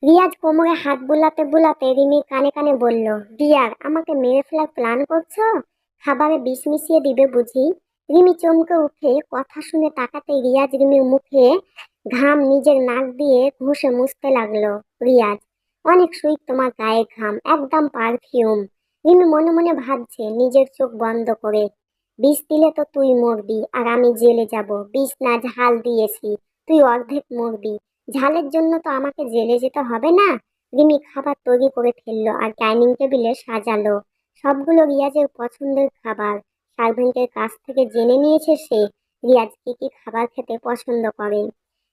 রিয়াজ কোমরে হাত বুলাতে বুলাতে রিমির কানে কানে বলল, ডিয়ার, আমাকে মেরে ফেলার প্ল্যান করছো? খাবারে বিষ মিশিয়ে দিবে বুঝি? রিমি চমকে উঠে কথা শুনে তাকাতে রিয়াজ রিমির মুখে ঘাম নিজের নাক দিয়ে ঘষে মুছতে লাগলো। রিয়াজ, অনেক সুইট তোমার গায়ে ঘাম, একদম পারফিউম। রিমি মনে মনে ভাবছে নিজের চোখ বন্ধ করে, বিষ দিলে তো তুই মরবি আর আমি জেলে যাব। বিষ না, ঝাল দিয়েছি, তুই অর্ধেক মরবি। ঝালের জন্য তো আমাকে জেলে যেতে হবে না। রিমি খাবার তৈরি করে ফেললো আর ডাইনিং টেবিলে সাজালো। সবগুলো রিয়াজের পছন্দের খাবার। সার্ভেন্টের কাছ থেকে জেনে নিয়েছে সে রিয়াজ কি কি খাবার খেতে পছন্দ করে।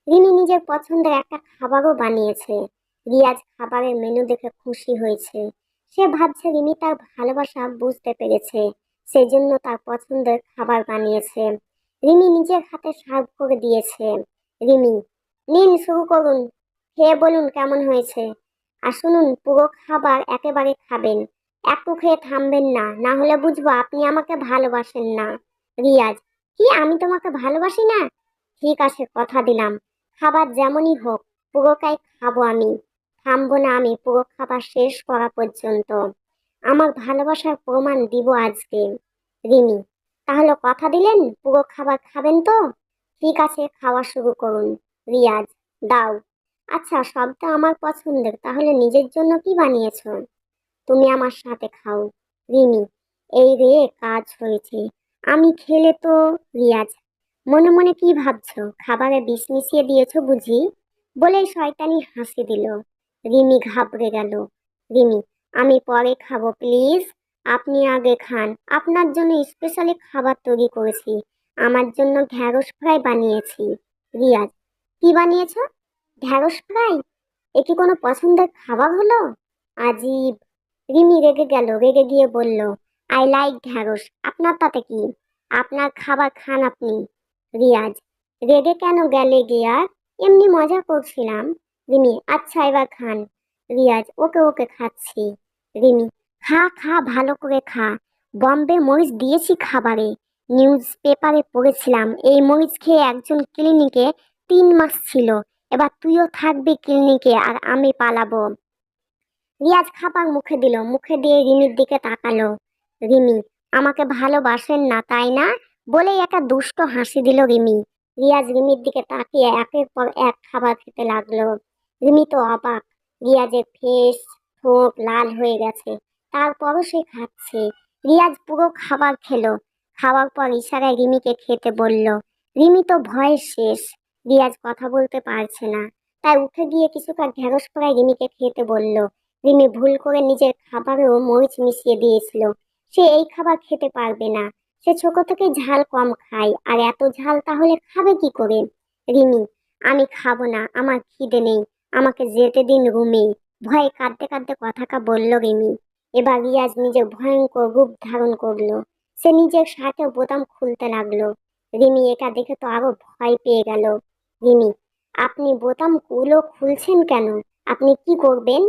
রিমি নিজের পছন্দের একটা খাবারও বানিয়েছে। রিয়াজ খাবারের মেনু দেখে খুশি হয়েছে। সে ভাবছে রিমি তার ভালোবাসা বুঝতে পেরেছে, সেজন্য তার পছন্দের খাবার বানিয়েছে। রিমি নিজের হাতে সার্ভ করে দিয়েছে। রিমি, নিন শুরু করুন, খেয়ে বলুন কেমন হয়েছে। আর শুনুন, পুরো খাবার একেবারে খাবেন, একটু খেয়ে থামবেন না, না হলে বুঝবো আপনি আমাকে ভালোবাসেন না। রিয়াজ, কি আমি তোমাকে ভালোবাসি না? ঠিক আছে, কথা দিলাম, খাবার যেমনই হোক পুরোটাই খাবো আমি। থামবো না আমি পুরো খাবার শেষ করা পর্যন্ত। আমার ভালোবাসার প্রমাণ দিব আজকে। রিমি, তাহলে কথা দিলেন পুরো খাবার খাবেন তো? ঠিক আছে, খাওয়া শুরু করুন। রিয়াজ, দাও। আচ্ছা, সবটা আমার পছন্দের, তাহলে নিজের জন্য কি বানিয়েছো? তুমি আমার সাথে খাও। রিমি, এই রে, কাজ হয়েছে, আমি খেলে তো। রিয়াজ, মনে মনে কি ভাবছো, খাবারে বিষ মিশিয়ে দিয়েছো বুঝি? বলেই শয়তানি হাসি দিল। রিমি ঘাবড়ে গেল। রিমি, আমি পরে খাবো প্লিজ, আপনি আগে খান। আপনার জন্য স্পেশালি খাবার তৈরি করেছি, আমার জন্য ঢ্যাঁড়স ফ্রাই বানিয়েছি। রিয়াজ, কি বানিয়েছো? ঢ্যাঁড়স ফ্রাই? এ কি কোনো পছন্দের খাবার হলো? আজীব। রিমি রেগে গেল, রেগে গিয়ে বলল, আই লাইক ঢ্যাঁড়স, আপনার তাতে কি? আপনার খাবার খান আপনি। রিয়াজ, রেগে কেন গেলে গিয়ার, এমনি মজা করছিলাম। রিমি, আচ্ছা এবার খান। রিয়াজ, ওকে ওকে খাচ্ছি। রিমি, খা খা, ভালো করে খা। বম্বে মরিচ দিয়েছি খাবারে, নিউজ পেপারে পড়েছিলাম এই মরিচ খেয়ে একজন ক্লিনিকে 3 মাস ছিল। এবার তুইও থাকবি ক্লিনিকে আর আমি পালাবো। রিয়াজ খাবার মুখে দিল, মুখে দিয়ে রিমির দিকে তাকালো। রিমি, আমাকে ভালোবাসেন না তাই না? বলেই একটা দুষ্ট হাসি দিল রিমি। রিয়াজ রিমির দিকে তাকিয়ে একের পর এক খাবার খেতে লাগলো। রিমি তো অবাক, রিয়াজের ফেস, ঠোঁট লাল হয়ে গেছে, তারপরও সে খাচ্ছে। রিয়াজ পুরো খাবার খেলো। খাওয়ার পর ইশারায় রিমিকে খেতে বলল। রিমি তো ভয়ে শেষ, রিয়াজ কথা বলতে পারছে না, তাই উঠে গিয়ে কিছুটা ঢেঁড়স ফ্রাই রিমিকে খেতে বলল। রিমি ভুল করে নিজের খাবারেও মরিচ মিশিয়ে দিয়েছিল। সে এই খাবার খেতে পারবে না, সে ছোট থেকে ঝাল কম খায়, আর এত ঝাল তাহলে খাবে কি করে? রিমি, আমি খাবো না, আমার খিদে নেই, আমাকে যেতে দিন রুমে। ভয়ে কাঁদতে কাঁদতে কথাটা বলল রিমি। এবার রিয়াজ নিজের ভয়ঙ্কর রূপ ধারণ করলো। সে নিজের শার্টের বোতাম খুলতে লাগলো। রিমি এটা দেখে তো আরো ভয় পেয়ে গেল। রিমি, আপনি বোতাম গুলো খুলছেন কেন? আপনি কি করবেন?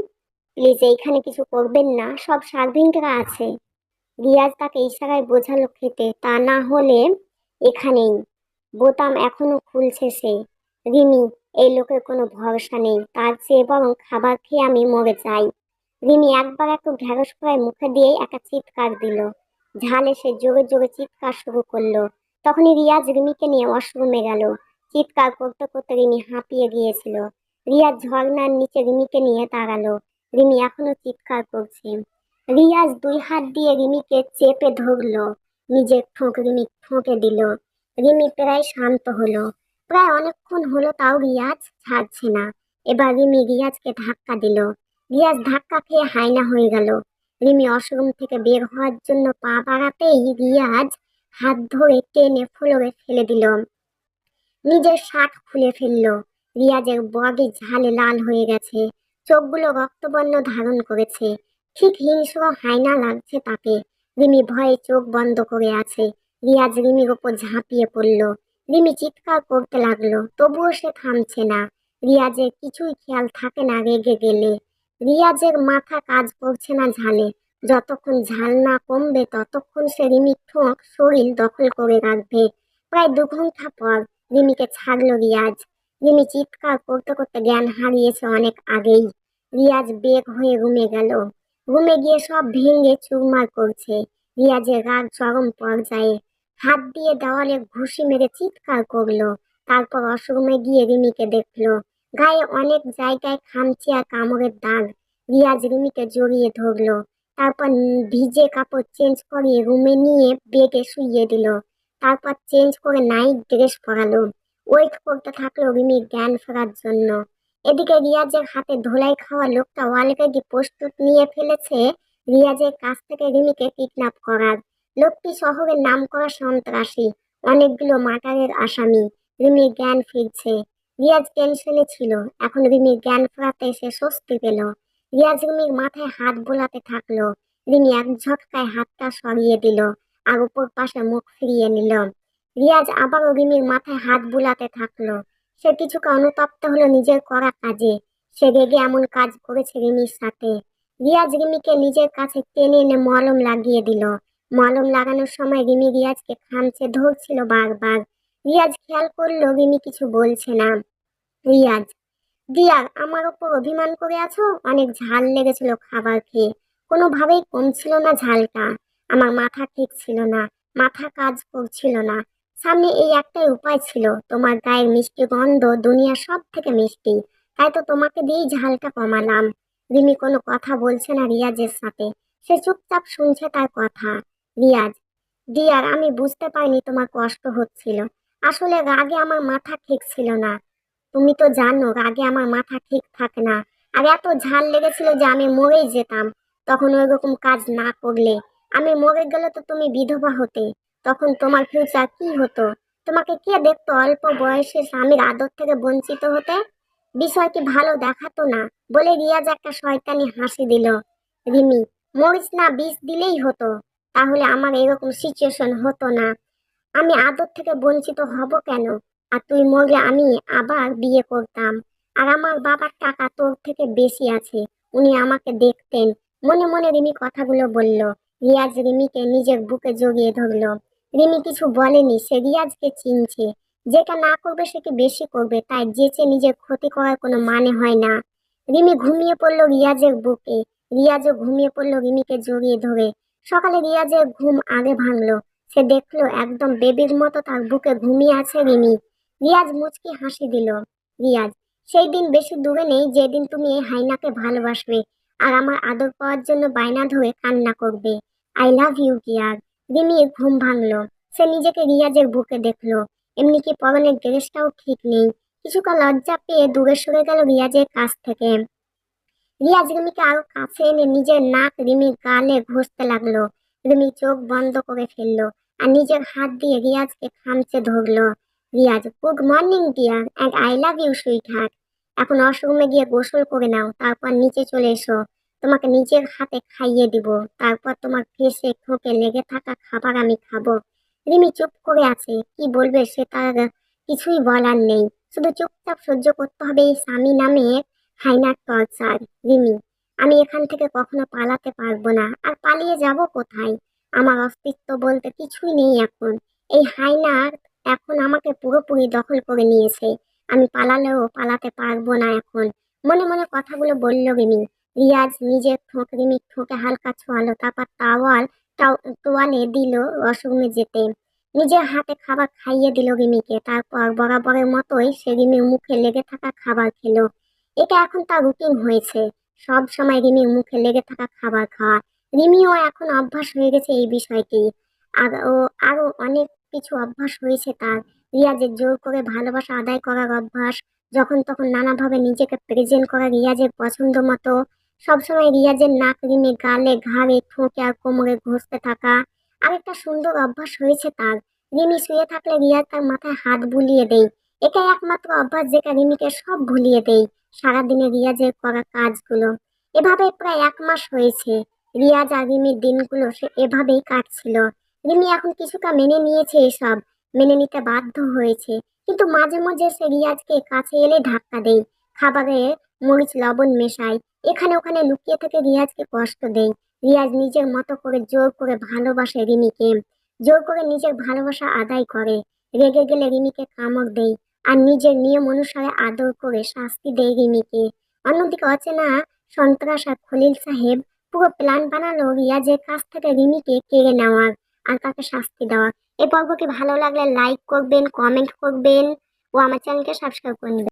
প্লিজ এইখানে কিছু করবেন না, সব সার্ভেন্টরা আছে। রিয়াজ তাকে ইশারায় বোঝালো খেতে, তা না হলে এখানেই। বোতাম এখনো খুলছে সে। রিমি, এই লোকের কোনো ভরসা নেই, তার চেয়ে বরং খাবার খেয়ে আমি মরে যাই। রিমি একবার একটু ঢেঁড়স ফ্রাই মুখে দিয়ে একটা চিৎকার দিল। ঝালে সে জোরে জোরে চিৎকার শুরু করলো। তখনই রিয়াজ রিমিকে নিয়ে ওয়াশরুমে গেল। চিৎকার করতে করতে রিমি হাঁপিয়ে গিয়েছিল। রিয়াজ ঝর্ণার নিচে রিমিকে নিয়ে দাঁড়ালো। রিমি এখনো চিৎকার করছে। রিয়াজ 2 হাত দিয়ে রিমিকে চেপে ধরলো, নিজের ঠোঁট রিমি ঠোঁটে দিল। রিমি প্রায় শান্ত হলো। প্রায় অনেকক্ষণ হলো, তাও রিয়াজ ছাড়ছে না। এবার রিমি রিয়াজকে ধাক্কা দিল। রিয়াজ ধাক্কা খেয়ে হায়না হয়ে গেল। রিমি ওয়াশরুম থেকে বের হওয়ার জন্য পা বাড়াতেই রিয়াজ হাত ধরে টেনে ফ্লোরে ফেলে দিল। নিজের শার্ট খুলে ফেললো। রিয়াজের বডি ঝালে লাল হয়ে গেছে, চোখগুলো রক্তবর্ণ ধারণ করেছে। ঠিক হিংস্র হায়না লাগছে তাকে। রিমি ভয়ে চোখ বন্ধ করে আছে। রিয়াজ রিমির ওপর ঝাঁপিয়ে পড়ল। রিমি চিৎকার করতে লাগলো, তবুও সে থামছে না। রিয়াজের কিছুই খেয়াল থাকে না রেগে গেলে। রিয়াজের মাথা কাজ করছে না ঝালে। যতক্ষণ ঝাল না কমবে ততক্ষণ সে রিমির ঠোঁট শরীর দখল করে রাখবে। প্রায় 2 ঘন্টা পর রিমিকে ছাড়লো রিয়াজ। রিমি চিৎকার করতে করতে জ্ঞান হারিয়েছে অনেক আগেই। রিয়াজ বেগ হয়ে রুমে গেল। রুমে গিয়ে সব ভেঙে চুরমার করছে। রিয়াজের রাগ চরম পর্যায়ে, হাত দিয়ে দেওয়ালে ঘুষি মেরে চিৎকার করলো। তারপর ওয়াশরুমে গিয়ে রিমিকে দেখলো, গায়ে অনেক জায়গায় খামচি আর কামড়ের দাগ। রিয়াজ রিমিকে জড়িয়ে ধরলো, তারপর ভিজে কাপড় চেঞ্জ করিয়ে রুমে নিয়ে বেডে শুইয়ে দিল। তারপর চেঞ্জ করে নাইট ড্রেস পরালো। ওয়েট করতে থাকলো রিমির জ্ঞান ফেরার জন্য। এদিকে রিয়াজের হাতে ধোলাই খাওয়া লোকটা অলরেডি প্রস্তুত নিয়ে ফেলেছে রিয়াজের কাছ থেকে রিমিকে কিডন্যাপ করার। লোকটি শহরের নামকরা সন্ত্রাসী, অনেকগুলো মার্ডারের আসামি। রিমির জ্ঞান ফিরছে। রিয়াজ টেনশনে ছিল, এখন রিমির জ্ঞান ফেরাতে সে স্বস্তি পেল। রিয়াজ রিমির মাথায় হাত বোলাতে থাকলো। রিমি এক ঝটকায় হাতটা সরিয়ে দিল আর উপর পাশে মুখ ফিরিয়ে নিল। রিয়াজ আবারও রিমির মাথায় হাত বুলাতে থাকলো। সে কিছুটা অনুতপ্ত হলো নিজের করা কাজে। সে রেগে এমন কাজ করেছে রিমির সাথে। রিয়াজ রিমিকে নিজের কাছে টেনে এনে মলম লাগিয়ে দিল। মলম লাগানোর সময় রিমি রিয়াজকে খামচে ধরছিল বারবার। রিয়াজ খেয়াল করলো রিমি কিছু বলছে না। রিয়াজ, ডিয়ার, আমার ওপর অভিমান করে আছো? অনেক ঝাল লেগেছিল খাবার খেয়ে, কোনোভাবেই কমছিল না ঝালটা। আমার মাথা ঠিক ছিল না, মাথা কাজ করছিল না। সামনে এই একটাই উপায় ছিল, তোমার গায়ের মিষ্টি গন্ধ দুনিয়া সব থেকে মিষ্টি, তাই তো তোমাকে দিয়েই ঝালটা কমালাম। রিমি কোনো কথা বলছে না রিয়াজের সাথে, সে চুপচাপ শুনছে তার কথা। রিয়াজ, ডিয়ার, আমি বুঝতে পারিনি তোমার কষ্ট হচ্ছিল। আসলে রাগে আমার মাথা ঠিক ছিল না। তুমি তো জানো রাগে আমার মাথা ঠিক থাকে না। আর এত ঝাল লেগেছিল যে আমি মরেই যেতাম তখন ওইরকম কাজ না করলে। আমি মরে গেলে তো তুমি বিধবা হতে, তখন তোমার ফিউচার কি হতো? তোমাকে কে দেখতো অল্প বয়সে স্বামীর আদর থেকে বঞ্চিত হতে? বিষয়টি ভালো দেখাতো না বলে রিয়াজ একটা শয়তানি হাসি দিল। রিমি, মরিস না, বিষ দিলেই হতো, তাহলে আমার এরকম সিচুয়েশন হতো না। আমি আদর থেকে বঞ্চিত হব কেন? আর তুই মরলে আমি আবার বিয়ে করতাম। আর আমার বাবার টাকা তোর থেকে বেশি আছে, উনি আমাকে দেখতেন। মনে মনে রিমি কথাগুলো বলল। রিয়াজ রিমিকে নিজের বুকে জড়িয়ে ধরলো। রিমি কিছু বলেনি, সে রিয়াজকে চিনছে। যেটা না করবে সেকে বেশি করবে, তাই যেচে নিজের ক্ষতি করার কোনো মানে হয় না। রিমি ঘুমিয়ে পড়লো রিয়াজের বুকে। রিয়াজও ঘুমিয়ে পড়লো রিমিকে জড়িয়ে ধরে। সকালে রিয়াজের ঘুম আগে ভাঙলো। সে দেখলো একদম বেবির মতো তার বুকে ঘুমিয়ে আছে রিমি। রিয়াজ মুচকি হাসি দিল। রিয়াজ, সেই দিন বেশি দূরে নেই যেদিন তুমি এই হাইনাকে ভালোবাসবে আর আমার আদর পাওয়ার জন্য বায়না ধরে কান্না করবে। I love you dear. রিমির ঘুম ভাঙলো। সে নিজেকে রিয়াজের বুকে দেখলো। এমনি কি পরনের ড্রেসটাও ঠিক নেই। কিছুটা লজ্জা পেয়ে দূরে সরে গেল রিয়াজের কাছ থেকে। রিয়াজ রিমিকে আরো কাছে এনে নিজের নাক রিমির গালে ঘষতে লাগলো। রিমি চোখ বন্ধ করে ফেললো আর নিজের হাত দিয়ে রিয়াজকে খামচে ধরলো। Riyaz, good morning dear and I love you sweet heart. এখন ওয়াশরুমে গিয়ে গোসল করে নাও, তারপর নিচে চলে এসো। তোমাকে নিজের হাতে খাইয়ে দিব, তারপর তোমার ফেসে ঠোকে লেগে থাকা খাবার আমি খাবো। রিমি চুপ করে আছে, কি বলবে সে তার কিছুই বলার নেই। শুধু চুপচাপ সহ্য করতে হবে এই স্বামী নামে হাইনার টর্চার। রিমি, আমি এখান থেকে কখনো পালাতে পারবো না। আর পালিয়ে যাব কোথায়? আমার অস্তিত্ব বলতে কিছুই নেই এখন। এই হাইনার এখন আমাকে পুরোপুরি দখল করে নিয়েছে। আমি পালালেও পালাতে পারবো না এখন। মনে মনে কথাগুলো বলল রিমি। রিয়াজ নিজের ঠোঁট রিমির ঠোঁটে হালকা ছোঁয়ালো, তারপর তোয়ালে দিল ওয়াশরুমে যেতে। নিজের হাতে খাবার খাইয়ে দিল রিমিকে। তারপর বরাবরের মতোই সে রিমির মুখে লেগে থাকা খাবার খেলো। এটা এখন তার রুটিন হয়েছে, সব সময় রিমির মুখে লেগে থাকা খাবার খাওয়া। রিমিও এখন অভ্যাস হয়ে গেছে এই বিষয়টি। আর ও আরো অনেক কিছু অভ্যাস হয়েছে তার। রিয়াজের জোর করে ভালোবাসা আদায় করার অভ্যাস, যখন তখন নানাভাবে নিজেকে প্রেজেন্ট করা রিয়াজের পছন্দ মতো, সবসময় রিয়াজের নাক রিমি গালে ঘাড়ে ঠোঁটে আর কোমরে ঘষতে থাকা। আরেকটা সুন্দর অভ্যাস হয়েছে তার, রিমি শুয়ে থাকলে রিয়াজ তার মাথায় হাত বুলিয়ে দেয়। এটাই একমাত্র অভ্যাস যেটা রিমিকে সব ভুলিয়ে দেয়, সারাদিনে রিয়াজের করা কাজগুলো। এভাবে প্রায় 1 মাস হয়েছে। রিয়াজ আর রিমির দিনগুলো সে এভাবেই কাটছিল। রিমি এখন কিছুটা মেনে নিয়েছে, এসব মেনে নিতে বাধ্য হয়েছে। কিন্তু মাঝে মাঝে সে রিয়াজকে কাছে এলে ধাক্কা দেয়, খাবারে মরিচ লবণ মেশায়, এখানে ওখানে লুকিয়ে থেকে রিয়াজকে কষ্ট দেয়। রিয়াজ নিজের মতো করে জোর করে ভালোবাসে রিমিকে, জোর করে নিজের ভালোবাসা আদায় করে। রেগে গেলে রিমিকে কামড় দেয় আর নিজের নিয়ম অনুসারে আদর করে শাস্তি দেয় রিমিকে। অন্যদিকে অচেনা সন্ত্রাস আর খলিল সাহেব পুরো প্ল্যান বানালো রিয়াজের কাছ থেকে রিমিকে কেড়ে নেওয়ার আর তাকে শাস্তি দেওয়ার। এই পর্বটি ভালো লাগলে লাইক করবেন, কমেন্ট করবেন ও আমার চ্যানেলকে সাবস্ক্রাইব করে নেবেন।